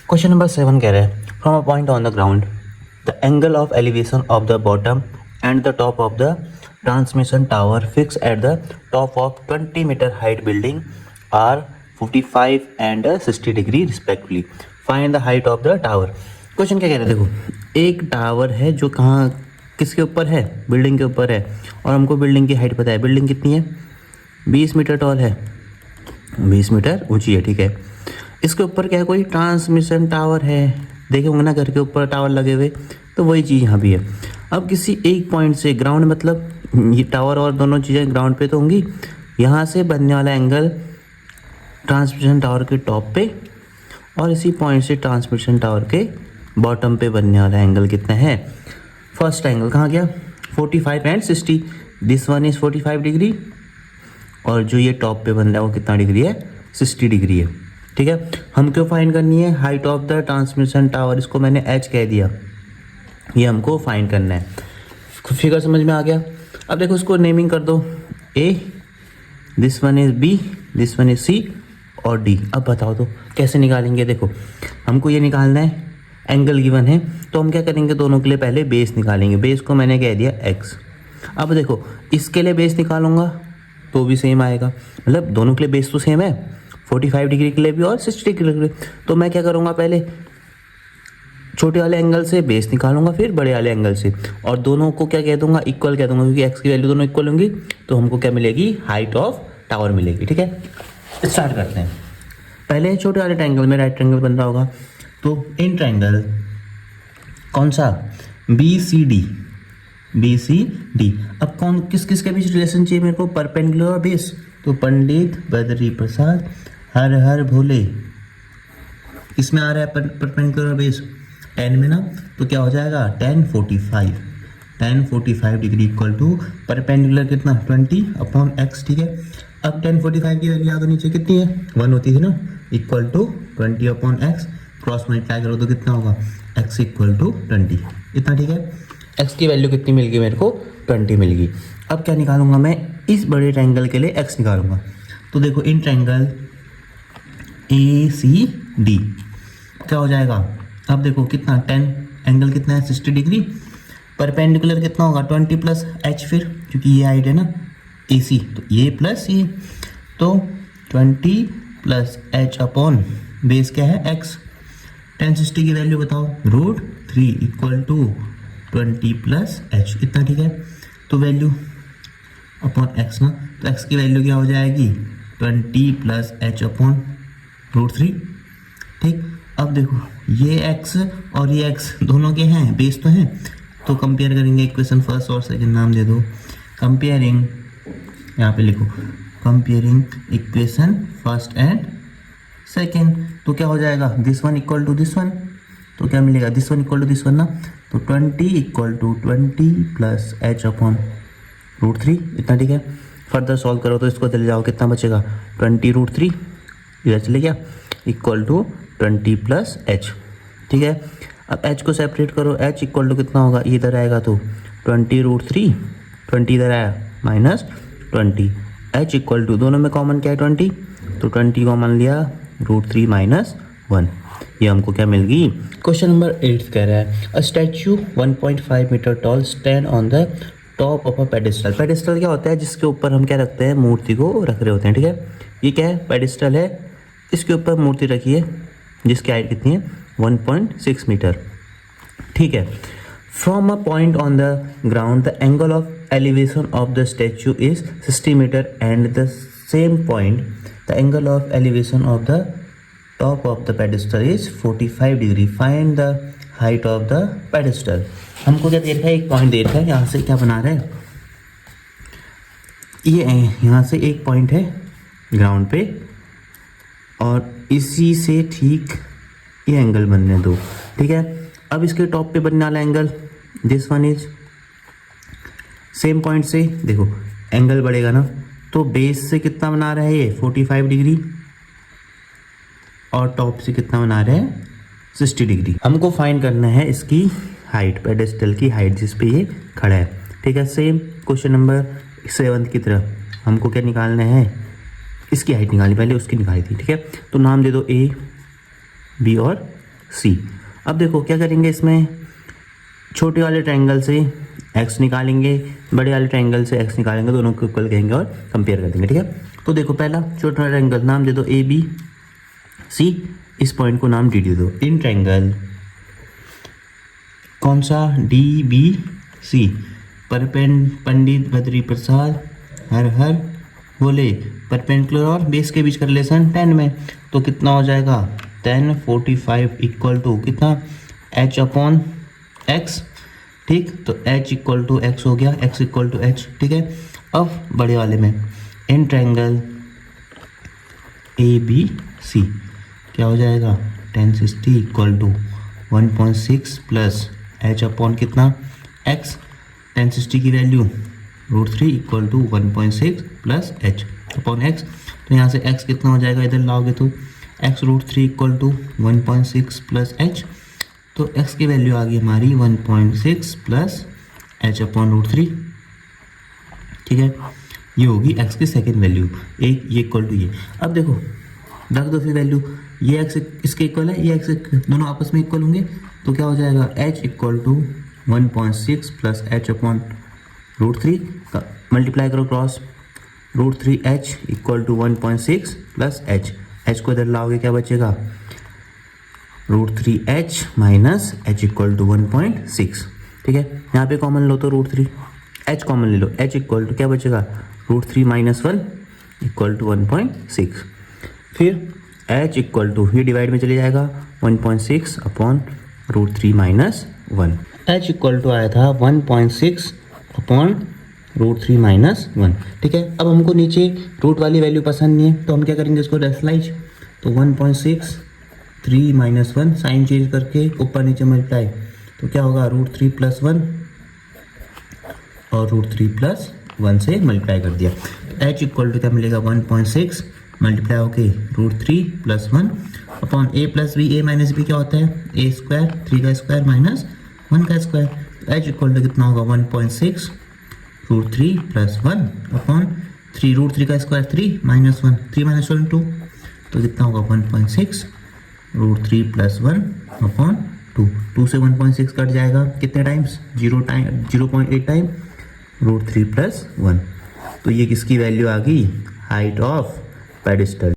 Question number 7 कह रहा है from a point on the ground the angle of elevation of the bottom and the top of the transmission tower fix at the top of 20 metre height building are 55 and 60 degree respectively. Find the height of the tower. Question क्या कह रहे हैं, देखो एक tower है जो कहाँ किसके ऊपर है, बिल्डिंग के ऊपर है, और हमको बिल्डिंग की हाइट पता है। बिल्डिंग कितनी है, 20 मीटर टॉल है, 20 मीटर ऊंची है, ठीक है। इसके ऊपर क्या है, कोई ट्रांसमिशन टावर है, देखे होंगे ना घर के ऊपर टावर लगे हुए, तो वही चीज़ यहाँ भी है। अब किसी एक पॉइंट से ग्राउंड, मतलब ये टावर और दोनों चीज़ें ग्राउंड पे तो होंगी, यहाँ से बनने वाला एंगल ट्रांसमिशन टावर के टॉप पे और इसी पॉइंट से ट्रांसमिशन टावर के बॉटम पे बनने वाला एंगल कितना है। फर्स्ट एंगल कहाँ गया, 45 and 60, this one is 45 degree, और जो ये टॉप पे बन रहा है वो कितना डिग्री है, 60 डिग्री है, ठीक है। हम क्यों फाइंड करनी है, height of the transmission tower, इसको मैंने एच कह दिया, ये हमको फाइंड करना है। फिगर समझ में आ गया। अब देखो इसको नेमिंग कर दो, A, this one is B, this one is C और डी। अब बताओ तो कैसे निकालेंगे। देखो हमको ये निकालना है, एंगल गिवन है, तो हम क्या करेंगे, दोनों के लिए पहले बेस निकालेंगे। बेस को मैंने कह दिया एक्स। अब देखो इसके लिए बेस निकालूंगा तो भी सेम आएगा, मतलब दोनों के लिए बेस तो सेम है, 45 डिग्री के लिए भी और 60 डिग्री के लिए। तो मैं क्या करूँगा, पहले छोटे वाले एंगल से बेस निकालूंगा, फिर बड़े वाले एंगल से, और दोनों को क्या कह दूंगा, इक्वल कह दूंगा, क्योंकि एक्स की वैल्यू दोनों इक्वल होंगी, तो हमको क्या मिलेगी, हाइट ऑफ टावर मिलेगी, ठीक है। स्टार्ट करते हैं। पहले छोटे वाले ट्रायंगल में राइट ट्रायंगल बन रहा होगा, तो इन ट्रायंगल कौन सा, B C D, B C D. अब कौन किस किस के बीच रिलेशन चाहिए मेरे को, परपेंडिकुलर और बेस, तो पंडित बद्री प्रसाद हर हर भोले, इसमें आ रहा है परपेंडिकुलर और बेस 10 में ना, तो क्या हो जाएगा, tan 45 degree equal to perpendicular कितना 20 अपॉन एक्स, ठीक है। अब tan 45 की वैल्यू आगे नीचे कितनी है, 1 होती है ना, equal to 20 upon X, cross multiply करो तो कितना होगा, x इक्वल टू 20, इतना, ठीक है। x की वैल्यू कितनी मिल गई मेरे को, 20 मिल गई। अब क्या निकालूंगा मैं, इस बड़े ट्रायंगल के लिए x निकालूंगा। तो देखो in triangle A C D क्या हो जाएगा, अब देखो कितना 10, एंगल कितना है 60 डिग्री, परपेंडिकुलर कितना होगा 20 प्लस एच, फिर क्योंकि ये हाइट है ना ए सी, तो ये प्लस ये, तो 20 प्लस एच अपॉन बेस क्या है एक्स। tan 60 की वैल्यू बताओ, √3 इक्वल टू 20 प्लस एच, इतना, ठीक है। तो वैल्यू अपॉन एक्स ना, तो एक्स की वैल्यू क्या हो जाएगी, 20 प्लस एच अपॉन √3, ठीक। अब देखो ये x और ये x दोनों के हैं, बेस तो हैं, तो कंपेयर करेंगे इक्वेशन फर्स्ट और सेकंड, नाम दे दो कंपेयरिंग, यहाँ पे लिखो comparing equation first and second, तो क्या हो जाएगा, this one equal to this one, तो क्या मिलेगा, this one equal to this one ना, तो 20 equal to 20 plus H upon √3, इतना, ठीक है। फर्दर सॉल्व करो तो इसको चले जाओ, कितना बचेगा, 20 √3 इधर चले गया, इक्वल टू 20 प्लस एच, ठीक है। अब एच को सेपरेट करो, एच इक्वल टू कितना होगा, इधर आएगा तो 20 √3, 20 इधर आया माइनस 20, एच इक्वल टू दोनों में कॉमन क्या है 20, तो 20 कॉमन लिया, √3 माइनस 1, ये हमको क्या मिल गई। क्वेश्चन नंबर 8 कह रहा है a statue 1.5 metre tall stand on the top of a pedestal. Pedestal क्या होता है, जिसके ऊपर हम क्या रखते हैं, मूर्ति को रख रहे होते हैं, ठीक है। ये क्या है, पेडिस्टल है, इसके ऊपर मूर्ति रखी है जिसकी हाइट कितनी है, 1.6 मीटर, ठीक है। From a point on the ground the angle of elevation of the statue is 60 metre and the same point the angle of elevation of the top of the pedestal is 45 degree. Find the height of the pedestal. हमको क्या दे रखा है, एक point दे रखा है, यहाँ से क्या बना रहा है, ये यहाँ से एक पॉइंट है ग्राउंड पे, और इसी से ठीक ये एंगल बनने दो, ठीक है। अब इसके टॉप पे बनने वाला angle, this one is same point से, देखो एंगल बढ़ेगा ना, तो बेस से कितना बना रहा है ये 45 डिग्री, और टॉप से कितना बना रहा है 60 डिग्री। हमको फाइंड करना है इसकी हाइट, पेडेस्टल की हाइट जिस पे ये खड़ा है, ठीक है। सेम क्वेश्चन नंबर 7 की तरह हमको क्या निकालना है, इसकी हाइट निकालनी, पहले उसकी निकाली थी, ठीक है। तो नाम दे दो ए, बी और सी। अब देखो क्या करेंगे, इसमें छोटे वाले ट्रायंगल से x निकालेंगे, बड़े वाले ट्रायंगल से x निकालेंगे, दोनों को इक्वल कहेंगे और कंपेयर कर देंगे। ठीक है, तो देखो पहला छोटा ट्रायंगल नाम दे दो ए बी सी, इस पॉइंट को नाम डी दे दो। इन ट्रायंगल कौन सा, डी बी सी, पंडित बद्री प्रसाद हर हर बोले, परपेंडिकुलर और बेस के बीच का रिलेशन 10 में, तो कितना हो जाएगा 10 45 इक्वल टू कितना h अपॉन x। ठीक, तो h इक्वल टू एक्स हो गया, x इक्वल टू h। ठीक है, अब बड़े वाले में in triangle A B C क्या हो जाएगा 10 60 equal to 1.6 plus h upon कितना x। 10 60 की value √3 equal to 1.6 plus h upon x। तो यहाँ से x कितना हो जाएगा, इधर लाओगे तो x √3 equal to 1.6 plus h, तो x की वैल्यू आ गई हमारी 1.6 प्लस h अपॉन √3। ठीक है, ये होगी x की सेकेंड वैल्यू, एक ये इक्वल टू ये। अब देखो रख दो फिर वैल्यू, ये x इसके इक्वल है, ये x दोनों आपस में इक्वल होंगे, तो क्या हो जाएगा h equal to 1.6 plus h upon √3 का मल्टीप्लाई करो cross, √3h equal to 1.6 plus h को इधर लाओगे क्या बचेगा √3h minus h equal to 1.6। ठीक है, यहाँ पे कॉमन लो तो √3, h कॉमन ले लो, h इक्वल टू क्या बचेगा √3 माइनस 1 इक्वल टू 1.6। फिर h इक्वल टू ये डिवाइड में चले जाएगा 1.6 अपॉन √3 माइनस 1। h इक्वल टू आया था 1.6 अपॉन √3 माइनस 1। ठीक है, अब हमको नीचे रूट वाली वैल्यू पसंद नहीं है, तो हम क्या करेंगे इसको रेशनलाइज, तो 1.6 3 माइनस 1 साइन चेंज करके ऊपर नीचे मल्टीप्लाई, तो क्या होगा √3 प्लस 1 और √3 प्लस 1 से मल्टीप्लाई कर दिया, तो h इक्वल टू क्या मिलेगा 1.6 मल्टीप्लाई होके √3 प्लस 1 अपॉन a plus B, a minus B क्या होता है a स्क्वायर, 3 का स्क्वायर माइनस 1 का स्क्वायर, तो h इक्वल टू कितना होगा 1.6 √3 प्लस 1 अपॉन 3, √3 का स्क्वायर 3 माइनस 1, 3 माइनस 1 2, तो कितना होगा 1.6 √3 प्लस 1 अपॉन 2, 2 से 1.6 कट जाएगा कितने टाइम्स 0.8 टाइम √3 प्लस 1। तो ये किसकी वैल्यू आ गई, हाइट ऑफ पेडिस्टल।